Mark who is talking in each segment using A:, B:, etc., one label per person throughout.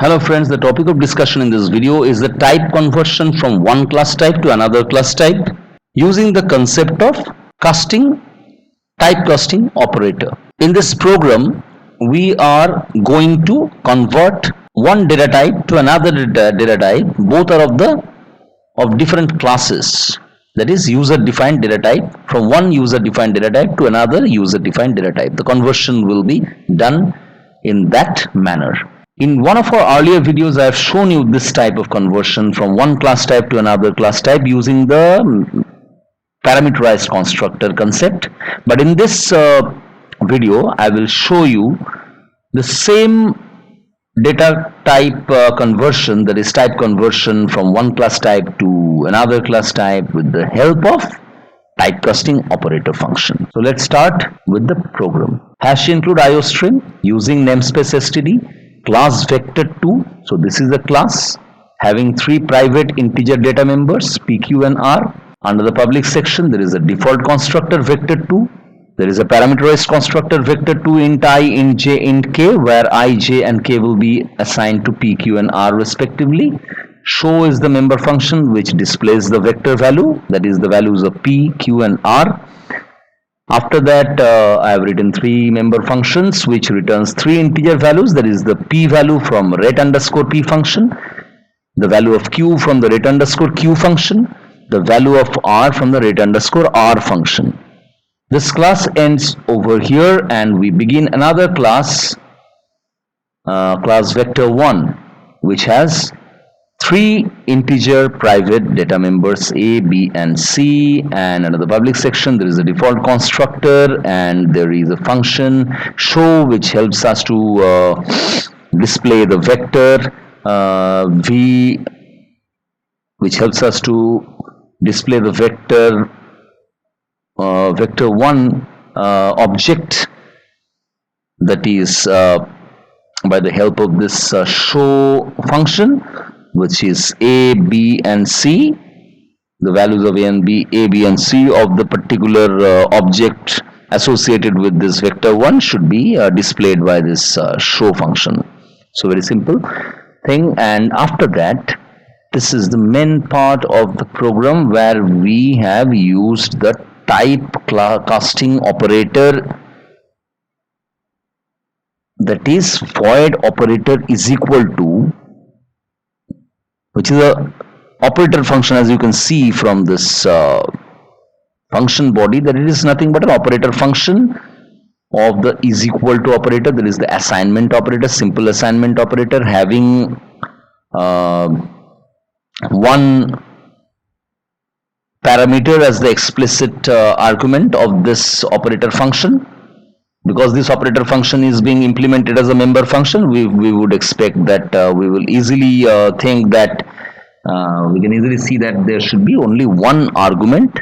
A: Hello friends, the topic of discussion in this video is the type conversion from one class type to another class type using the concept of casting, type casting operator. In this program, we are going to convert one data type to another data type. Both are of different classes. That is user defined data type from one user defined data type to another user defined data type. The conversion will be done in that manner. In one of our earlier videos, I have shown you this type of conversion from one class type to another class type using the parameterized constructor concept. But in this video, I will show you the same data type conversion, that is type conversion from one class type to another class type with the help of typecasting operator function. So let's start with the program. Hash include iostream using namespace std, class vector2. So this is a class having three private integer data members pq and r. Under the public section there is a default constructor vector2. There is a parameterized constructor vector2 int I, int j, int k, where I, j and k will be assigned to p, q and r respectively. Show is the member function which displays the vector value, that is the values of p, q and r. After that I have written three member functions which returns three integer values, that is the p value from ret underscore p function, the value of q from the ret underscore q function, the value of r from the ret underscore r function. This class ends over here and we begin another class, class vector1, which has three integer private data members a, b and c, and under the public section there is a default constructor and there is a function show which helps us to display the vector v, which helps us to display the vector vector1 object, that is by the help of this show function, which is a, b and c. The values of a, b and c of the particular object associated with this vector1 should be displayed by this show function. So very simple thing. And after that, this is the main part of the program where we have used the type casting operator, that is void operator is equal to, which is a operator function, as you can see from this function body, that it is nothing but an operator function of the is equal to operator. There is the assignment operator, simple assignment operator, having one parameter as the explicit argument of this operator function. Because this operator function is being implemented as a member function, we would expect that we will easily think that we can easily see that there should be only one argument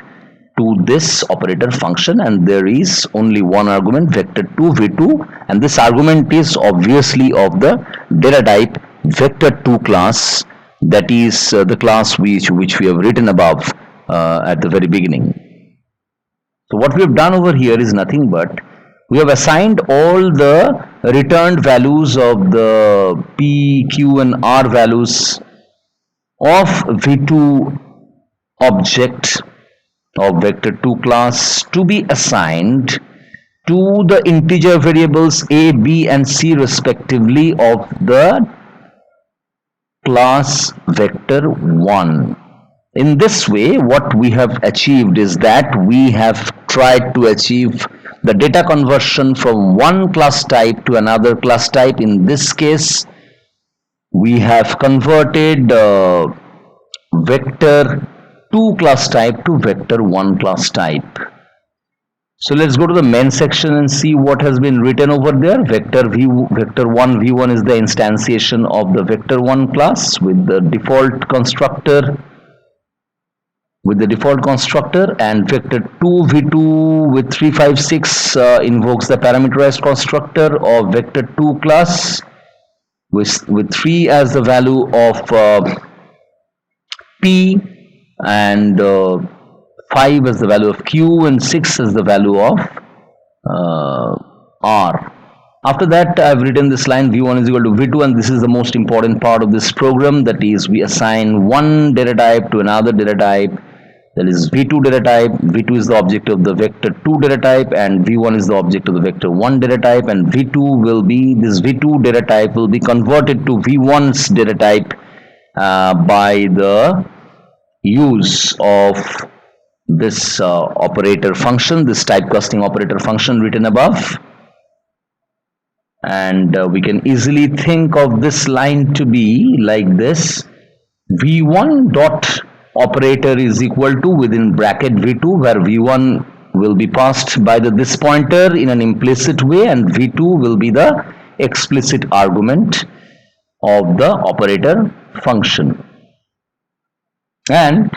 A: to this operator function, and there is only one argument vector2 v2, and this argument is obviously of the data type vector2 class, that is the class which we have written above at the very beginning. So what we have done over here is nothing but we have assigned all the returned values of the p, q and r values of v2 object of vector2 class to be assigned to the integer variables a, b and c respectively of the class vector1. In this way, what we have achieved is that we have tried to achieve the data conversion from one class type to another class type. In this case, we have converted vector2 class type to vector1 class type. So let's go to the main section and see what has been written over there. Vector1 v1 is the instantiation of the vector1 class with the default constructor and vector2 v2 with 356 invokes the parameterized constructor of vector2 class with 3 as the value of p and 5 as the value of q and 6 as the value of r. After that, I've written this line v1 is equal to v2, and this is the most important part of this program. That is, we assign one data type to another data type. That is v2 data type. v2 is the object of the vector 2 data type, and v1 is the object of the vector 1 data type. And v2 will be, this v2 data type will be converted to v1's data type by the use of this operator function, this typecasting operator function written above. And we can easily think of this line to be like this: v1 dot operator is equal to, within bracket v2, where v1 will be passed by this pointer in an implicit way, and v2 will be the explicit argument of the operator function. And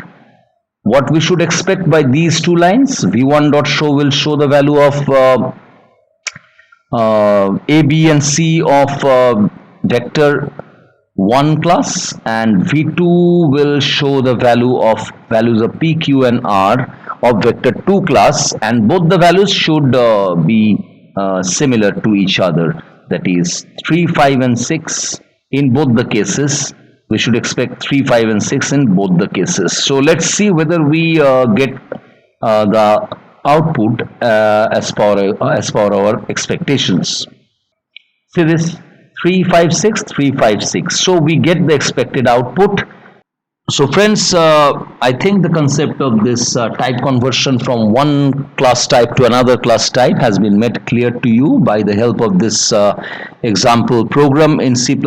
A: what we should expect by these two lines: v1 dot show will show the value of a, b and c of vector 1 class, and v2 will show the values of p, q and r of vector 2 class, and both the values should be similar to each other. That is 3, 5 and 6 in both the cases. We should expect 3, 5 and 6 in both the cases. So let's see whether we get the output as per our expectations. See this 3, 5, 6, 3, 5, 6. So we get the expected output. So friends, I think the concept of this type conversion from one class type to another class type has been made clear to you by the help of this example program in C++.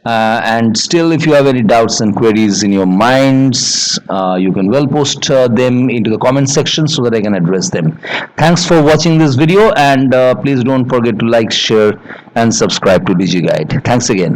A: And still, if you have any doubts and queries in your minds, you can well post them into the comment section so that I can address them. Thanks for watching this video, and please don't forget to like, share and subscribe to DigiGuide. Thanks again.